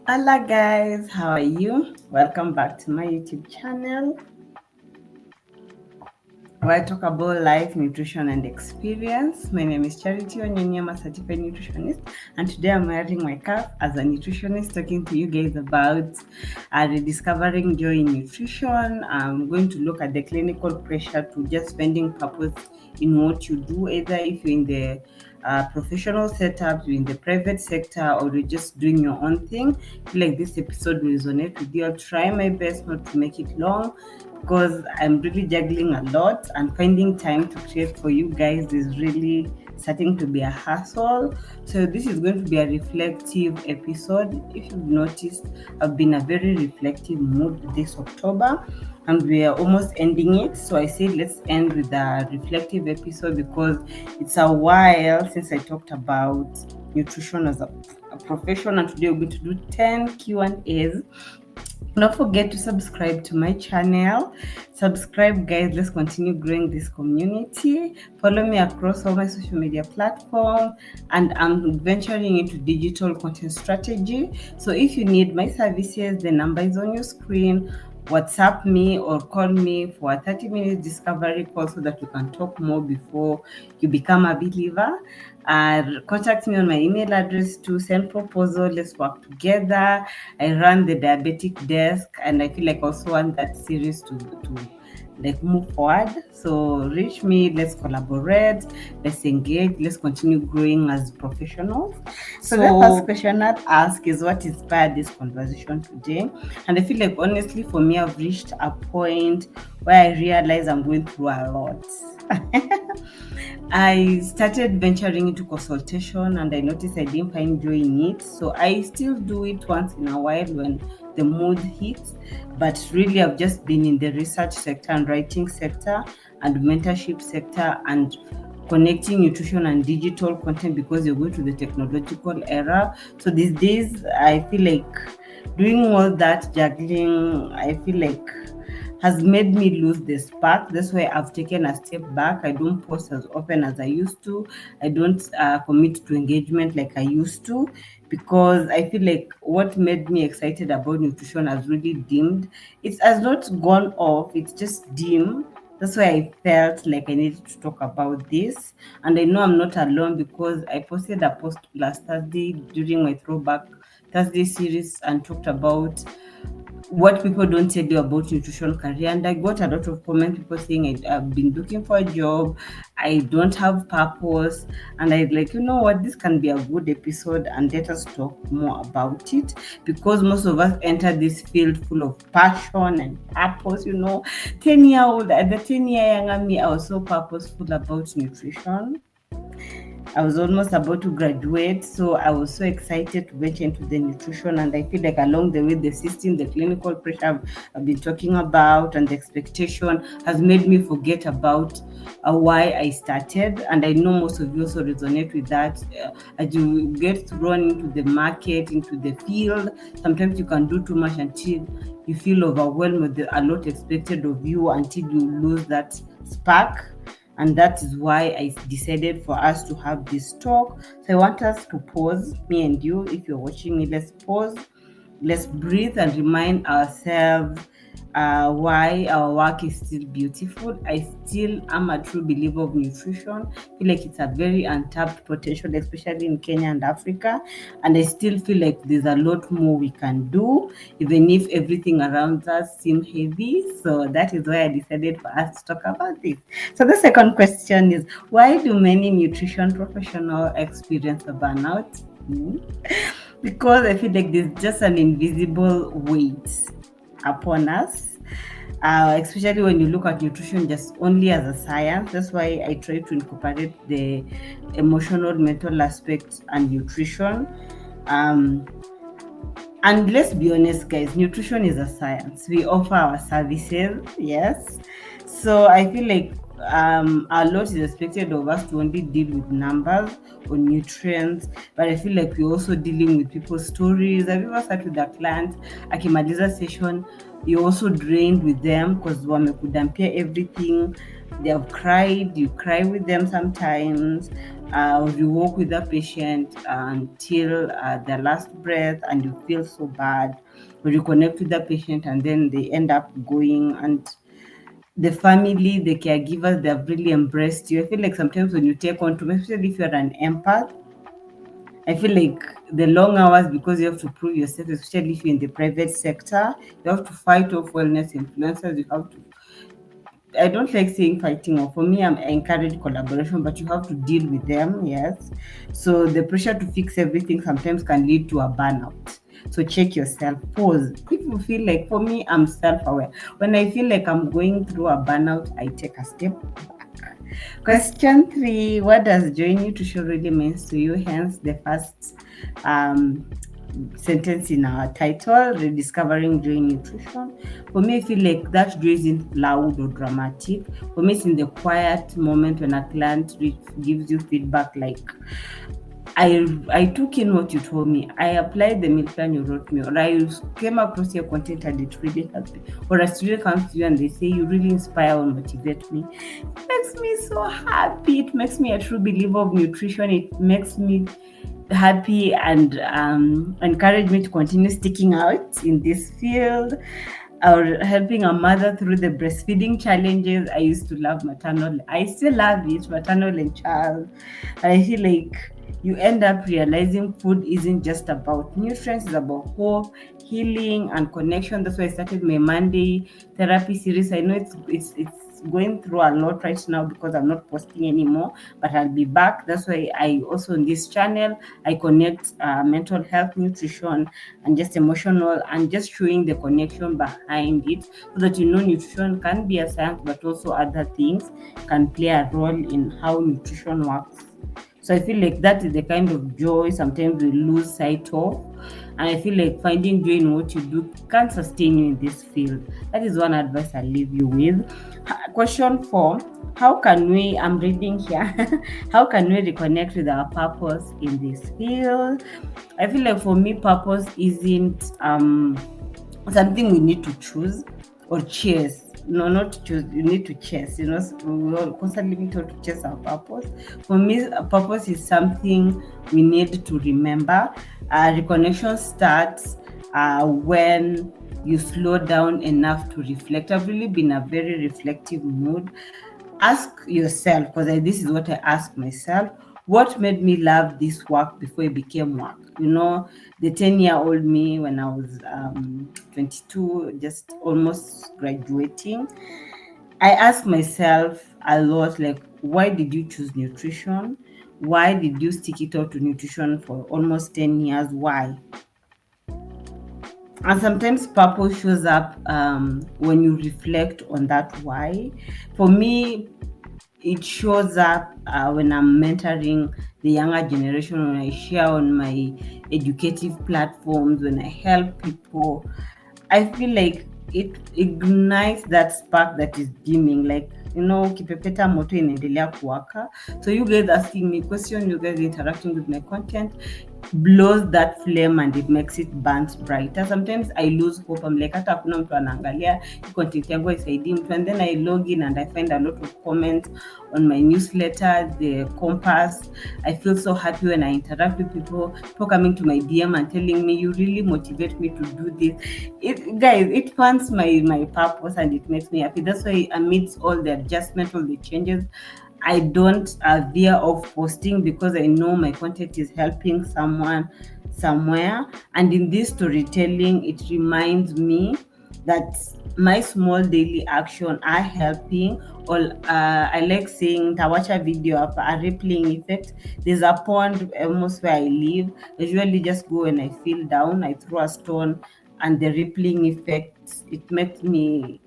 Hola guys, how are you? Welcome back to my YouTube channel where I talk about life, nutrition, and experience. My name is Charity Onyonyi, I'm a certified nutritionist, and today I'm wearing my cap as a nutritionist, talking to you guys about rediscovering joy in nutrition. I'm going to look at the clinical pressure to just finding purpose in what you do, either if you're in the professional setup, you're in the private sector, or you're just doing your own thing. I feel like this episode will resonate with you. I'll try my best not to make it long because I'm really juggling a lot, and finding time to create for you guys is really starting to be a hassle. So this is going to be a reflective episode. If you've noticed, I've been a very reflective mood this October, and we are almost ending it. So I said let's end with a reflective episode because it's a while since I talked about nutrition as a profession, and today we're going to do 10 Q&As. Don't forget to subscribe to my channel. Subscribe, guys. Let's continue growing this community. Follow me across all my social media platforms, and I'm venturing into digital content strategy. So if you need my services, the number is on your screen. WhatsApp me or call me for a 30-minute discovery call so that we can talk more before you become a believer. Contact me on my email address to send proposal. Let's work together. I run the diabetic desk, and I feel like I also want that series to like move forward. So reach me, let's collaborate, let's engage, let's continue growing as professionals. So the first question I'd ask is what inspired this conversation today? And I feel like honestly for me, I've reached a point where I realize I'm going through a lot. I started venturing into consultation, and I noticed I didn't find joy in it. So I still do it once in a while when the mood hits. But really, I've just been in the research sector and writing sector and mentorship sector and connecting nutrition and digital content because you're going to the technological era. So these days, I feel like doing all that juggling, I feel like has made me lose the spark. That's why I've taken a step back. I don't post as often as I used to. I don't commit to engagement like I used to, because I feel like what made me excited about nutrition has really dimmed. It has not gone off, it's just dim. That's why I felt like I needed to talk about this. And I know I'm not alone because I posted a post last Thursday during my Throwback Thursday series and talked about what people don't tell you about nutrition career. And I got a lot of comments, people saying I've been looking for a job, I don't have purpose. And I like, you know what, this can be a good episode and let us talk more about it, because most of us enter this field full of passion and purpose. 10-year-old, at the 10-year younger me, I was so purposeful about nutrition. I was almost about to graduate, so I was so excited to venture into the nutrition. And I feel like along the way, the system, the clinical pressure I've been talking about, and the expectation has made me forget about why I started. And I know most of you also resonate with that. As you get thrown into the market, into the field, sometimes you can do too much until you feel overwhelmed with a lot expected of you, until you lose that spark. And that is why I decided for us to have this talk. So I want us to pause, me and you. If you're watching me, let's pause, let's breathe and remind ourselves why our work is still beautiful. I still am a true believer of nutrition. I feel like it's a very untapped potential, especially in Kenya and Africa. And I still feel like there's a lot more we can do, even if everything around us seems heavy. So that is why I decided for us to talk about this. So the second question is, why do many nutrition professionals experience a burnout? Because I feel like there's just an invisible weight upon us, especially when you look at nutrition just only as a science. That's why I try to incorporate the emotional, mental aspects and nutrition. And let's be honest, guys, nutrition is a science. We offer our services, yes. So I feel like a lot is expected of us to only deal with numbers or nutrients, but I feel like we're also dealing with people's stories. Have you ever sat with a client, akimaliza session, you're also drained with them because wamekudampia everything, they have cried, you cry with them sometimes, or you walk with the patient until their last breath and you feel so bad, or you connect with the patient and then they end up going, and the family, the caregivers, they have really embraced you. I feel like sometimes when you take on to, especially if you're an empath, I feel like the long hours, because you have to prove yourself, especially if you're in the private sector, you have to fight off wellness influencers. You have to, I don't like saying fighting off. For me, I encourage collaboration, but you have to deal with them, yes. So the pressure to fix everything sometimes can lead to a burnout. So check yourself, pause. If you feel like, for me, I'm self-aware. When I feel like I'm going through a burnout, I take a step back. Question 3: what does joy nutrition really means to you? Hence the first um, sentence in our title, Rediscovering Joy Nutrition. For me, I feel like that joy isn't loud or dramatic. For me, it's in the quiet moment when a client gives you feedback like, I took in what you told me. I applied the meal plan you wrote me, or I came across your content and it really helped me. Or a student comes to you and they say you really inspire and motivate me. It makes me so happy. It makes me a true believer of nutrition. It makes me happy and encourage me to continue sticking out in this field, or helping a mother through the breastfeeding challenges. I used to love maternal. I still love it, maternal and child. And I feel like you end up realizing food isn't just about nutrients, it's about hope, healing, and connection. That's why I started my Monday therapy series. I know it's going through a lot right now because I'm not posting anymore, but I'll be back. That's why I also on this channel I connect mental health, nutrition, and just emotional, and just showing the connection behind it, so that nutrition can be a science, but also other things can play a role in how nutrition works. So I feel like that is the kind of joy sometimes we lose sight of. And I feel like finding joy in what you do can sustain you in this field. That is one advice I leave you with. Question 4: how can we, I'm reading here, how can we reconnect with our purpose in this field? I feel like for me, purpose isn't something we need to choose or chase. No, not choose. You need to chase. We are constantly told to chase our purpose. For me, a purpose is something we need to remember. Reconnection starts when you slow down enough to reflect. I've really been a very reflective mood. Ask yourself, because this is what I ask myself: what made me love this work before it became work? The 10-year-old me when I was 22, just almost graduating, I ask myself a lot, like, why did you choose nutrition? Why did you stick it out to nutrition for almost 10 years? Why? And sometimes purpose shows up when you reflect on that why. For me, it shows up when I'm mentoring the younger generation, when I share on my educative platforms, when I help people. I feel like it ignites that spark that is dimming, like, kipepeta moto inaendelea kuwaka. So you guys asking me questions, you guys interacting with my content blows that flame and it makes it burn brighter. Sometimes I lose hope. I'm like, hata hakuna mtu anaangalia content yangu isaidii mtu, and then I log in and I find a lot of comments on my newsletter, the Compass. I feel so happy when I interact with people coming to my DM and telling me, you really motivate me to do this. It funds my purpose and it makes me happy. That's why amidst all the adjustment, all the changes, I don't veer off posting, because I know my content is helping someone somewhere. And in this storytelling, it reminds me that my small daily action are helping. Or I like saying tawacha video up a rippling effect. There's a pond almost where I live. I usually just go when I feel down, I throw a stone, and the rippling effect, it makes me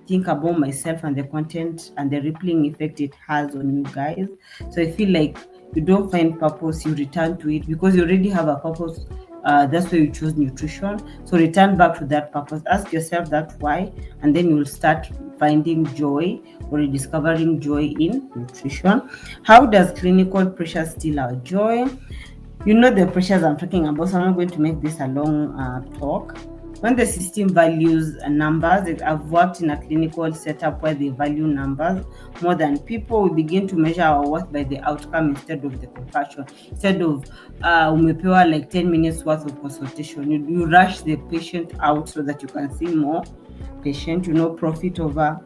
think about myself and the content and the rippling effect it has on you guys. So I feel like you don't find purpose, you return to it because you already have a purpose. That's why you choose nutrition. So return back to that purpose. Ask yourself that why, and then you'll start finding joy or rediscovering joy in nutrition. How does clinical pressure steal our joy? The pressures I'm talking about, so I'm not going to make this a long talk. When the system values numbers, like I've worked in a clinical setup where they value numbers more than people. We begin to measure our worth by the outcome instead of the compassion. Instead of umepewa like 10 minutes worth of consultation, you rush the patient out so that you can see more patient, profit over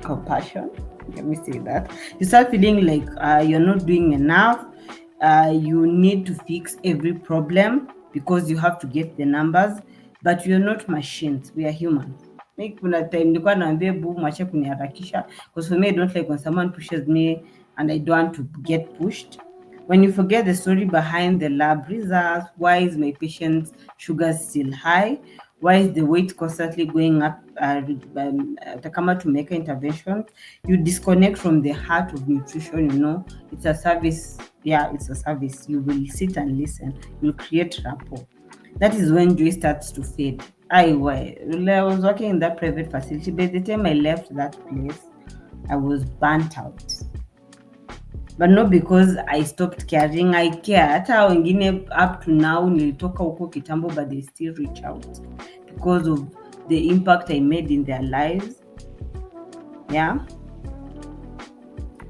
compassion. Let me say that. You start feeling like you're not doing enough. You need to fix every problem because you have to get the numbers, but we are not machines, we are humans. Like kuna time nilikuwa naambia bu mwache kuniharakisha, because for me I don't like when someone pushes me and I don't want to get pushed. When you forget the story behind the lab results, why is my patient's sugar still high? Why is the weight constantly going up? Kama to make interventions, you disconnect from the heart of nutrition. It's a service. Yeah, it's a service. You will sit and listen. You'll create rapport. That is when joy starts to fade. I was working in that private facility. By the time I left that place, I was burnt out, but not because I stopped caring. I care. Hata wengine up to now nilitoka huko kitambo, but they still reach out because of the impact I made in their lives. Yeah.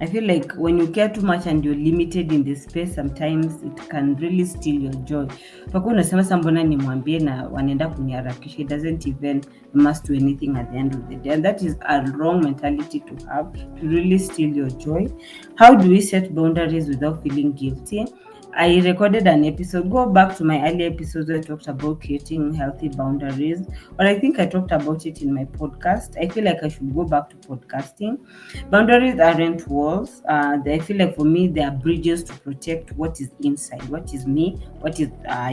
I feel like when you care too much and you're limited in the space, sometimes it can really steal your joy. Utakuwa unasema sasa mbona nimwambie na wanaenda kuniharakisha. It doesn't even must do anything at the end of the day. And that is a wrong mentality to have, to really steal your joy. How do we set boundaries without feeling guilty? I recorded an episode. Go back to my earlier episodes where I talked about creating healthy boundaries. Or I think I talked about it in my podcast. I feel like I should go back to podcasting. Boundaries aren't walls. I feel like for me, they are bridges to protect what is inside, what is me, what is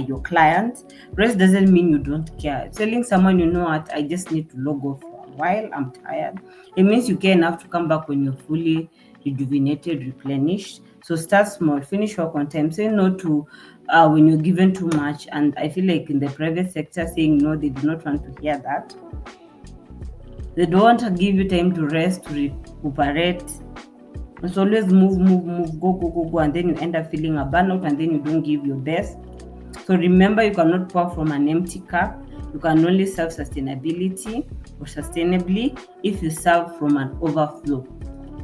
your client. Rest doesn't mean you don't care. Telling someone, you know what, I just need to log off for a while, I'm tired. It means you care enough to come back when you're fully rejuvenated, replenished. So start small, finish work on time. Say no to when you're given too much. And I feel like in the private sector, saying no, they do not want to hear that. They don't want to give you time to rest, to recuperate. It's always move, go, and then you end up feeling a burnout, and then you don't give your best. So remember, you cannot pour from an empty cup. You can only serve sustainability or sustainably if you serve from an overflow.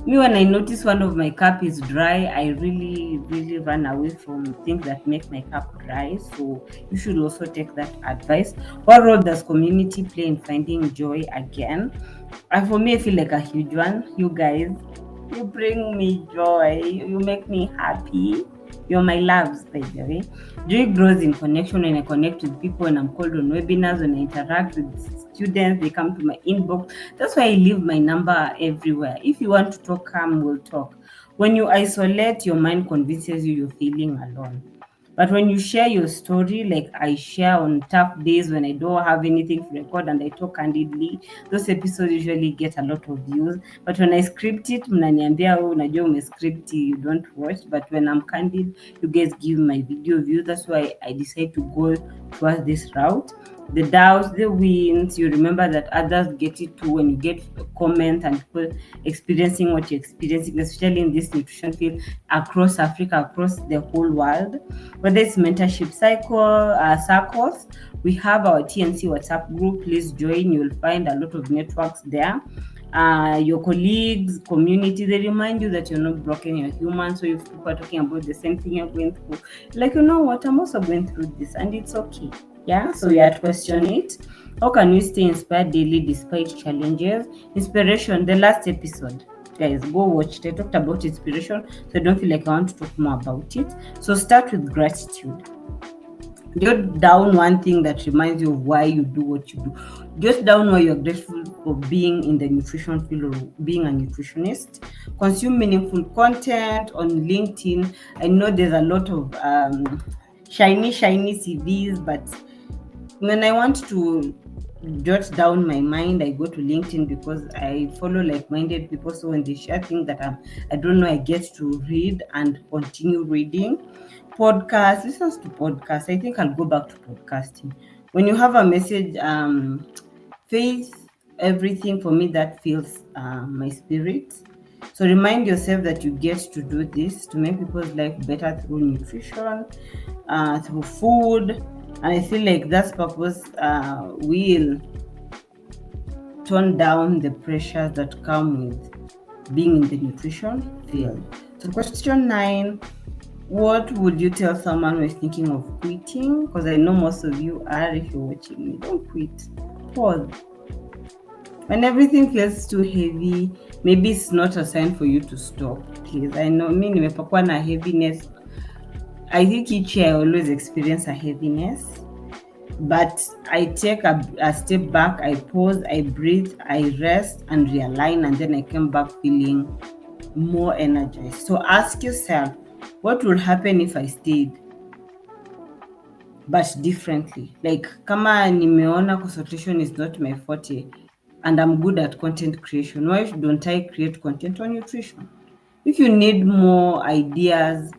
Me, when I notice one of my cup is dry, I really, really run away from things that make my cup dry. So you should also take that advice. What role does community play in finding joy again? And for me, I feel like a huge one. You guys, you bring me joy. You make me happy. You're my loves, by the way. Joy grows in connection when I connect with people, when I'm called on webinars, when I interact with students, they come to my inbox. That's why I leave my number everywhere. If you want to talk, come, we'll talk. When you isolate, your mind convinces you you're feeling alone. But when you share your story, like I share on tough days when I don't have anything to record and I talk candidly, those episodes usually get a lot of views. But when I script it, mnaniambia unajua umescript, you don't watch. But when I'm candid, you guys give my video views. That's why I decide to go towards this route. The doubts, the wins, you remember that others get it too when you get comments and people experiencing what you're experiencing, especially in this nutrition field across Africa, across the whole world. Whether it's mentorship circles, we have our TNC WhatsApp group. Please join. You'll find a lot of networks there. Your colleagues, community, they remind you that you're not broken, you're human. So if people are talking about the same thing you're going through, like, you know what, I'm also going through this and it's okay. Yeah, so we had to question it. How can we stay inspired daily despite challenges? Inspiration, the last episode. Guys, go watch it. I talked about inspiration, so I don't feel like I want to talk more about it. So start with gratitude. Jot down one thing that reminds you of why you do what you do. Jot down why you're grateful for being in the nutrition field or being a nutritionist. Consume meaningful content on LinkedIn. I know there's a lot of shiny CVs, but when I want to jot down my mind, I go to LinkedIn because I follow like-minded people. So when they share things that I don't know, I get to read and continue reading. Podcast, listens to podcasts. I think I'll go back to podcasting. When you have a message, faith, everything for me that feels my spirit. So remind yourself that you get to do this to make people's life better through nutrition, through food, And I feel like that purpose will tone down the pressures that come with being in the nutrition field. So question 9, what would you tell someone who is thinking of quitting? Because I know most of you are, if you're watching me, don't quit. Pause. When everything feels too heavy, maybe it's not a sign for you to stop. Please, I know me nimepakwa na heaviness. I think each year I always experience a heaviness, but I take a step back, I pause, I breathe, I rest and realign, and then I come back feeling more energized. So ask yourself, what would happen if I stayed, but differently? Like, kama nimeona consultation is not my forte and I'm good at content creation, why don't I create content on nutrition? If you need more ideas,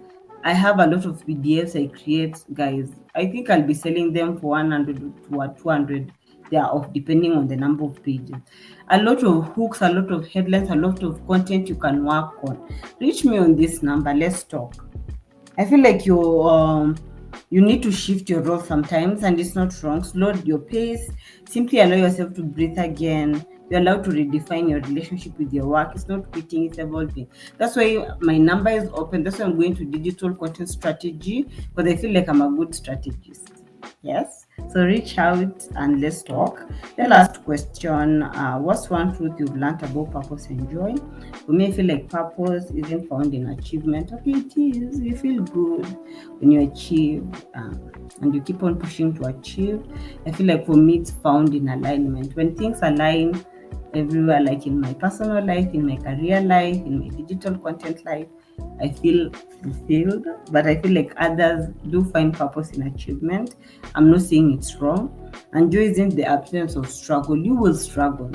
I have a lot of PDFs I create, guys. I think I'll be selling them for 100 to 200. They are off depending on the number of pages. A lot of hooks, a lot of headlines, a lot of content you can work on. Reach me on this number. Let's talk. I feel like you need to shift your role sometimes, and it's not wrong. Slow your pace. Simply allow yourself to breathe again. You're allowed to redefine your relationship with your work. It's not quitting, it's evolving. That's why my number is open. That's why I'm going to digital content strategy, because I feel like I'm a good strategist. Yes. So reach out and let's talk. The last question, what's one truth you've learned about purpose and joy? For me, I feel like purpose isn't found in achievement. Okay, it is. You feel good when you achieve, and you keep on pushing to achieve. I feel like for me, it's found in alignment. When things align everywhere, like in my personal life, in my career life, in my digital content life, I feel fulfilled. But I feel like others do find purpose in achievement. I'm not saying it's wrong. And joy isn't the absence of struggle. You will struggle.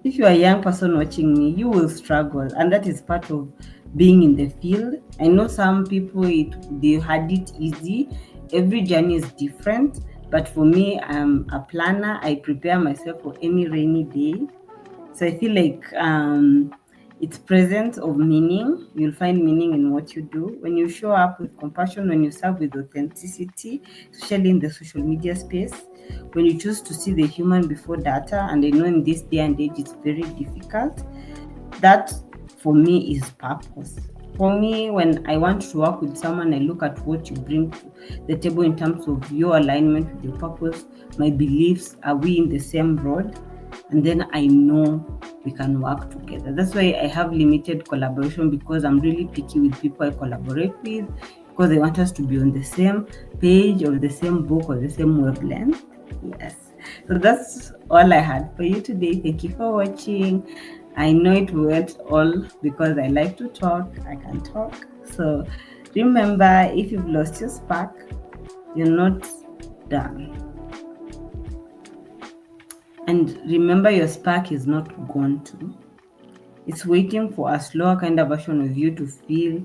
If you are a young person watching me, you will struggle, and that is part of being in the field. I know some people they had it easy. Every journey is different, but for me, I'm a planner. I prepare myself for any rainy day. So I feel like it's presence of meaning. You'll find meaning in what you do. When you show up with compassion, when you serve with authenticity, especially in the social media space, when you choose to see the human before data, and I know in this day and age it's very difficult, that for me is purpose. For me, when I want to work with someone, I look at what you bring to the table in terms of your alignment with your purpose, my beliefs, are we in the same road? And then I know we can work together. That's why I have limited collaboration, because I'm really picky with people I collaborate with, because I want us to be on the same page or the same book or the same wavelength. Yes. So that's all I had for you today. Thank you for watching. I know it went all because I like to talk. I can talk. So remember, if you've lost your spark, you're not done. And remember, your spark is not gone too. It's waiting for a slower kind of version of you to feel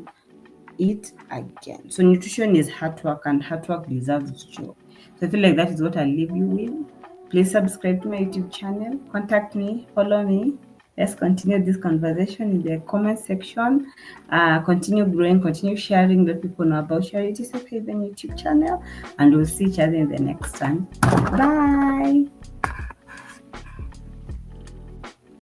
it again. So nutrition is hard work, and hard work deserves joy. So I feel like that is what I'll leave you with. Please subscribe to my YouTube channel, contact me, follow me. Let's continue this conversation in the comment section. Continue growing, continue sharing, let people know about Charity Safe Haven YouTube channel, and we'll see each other in the next one. Bye.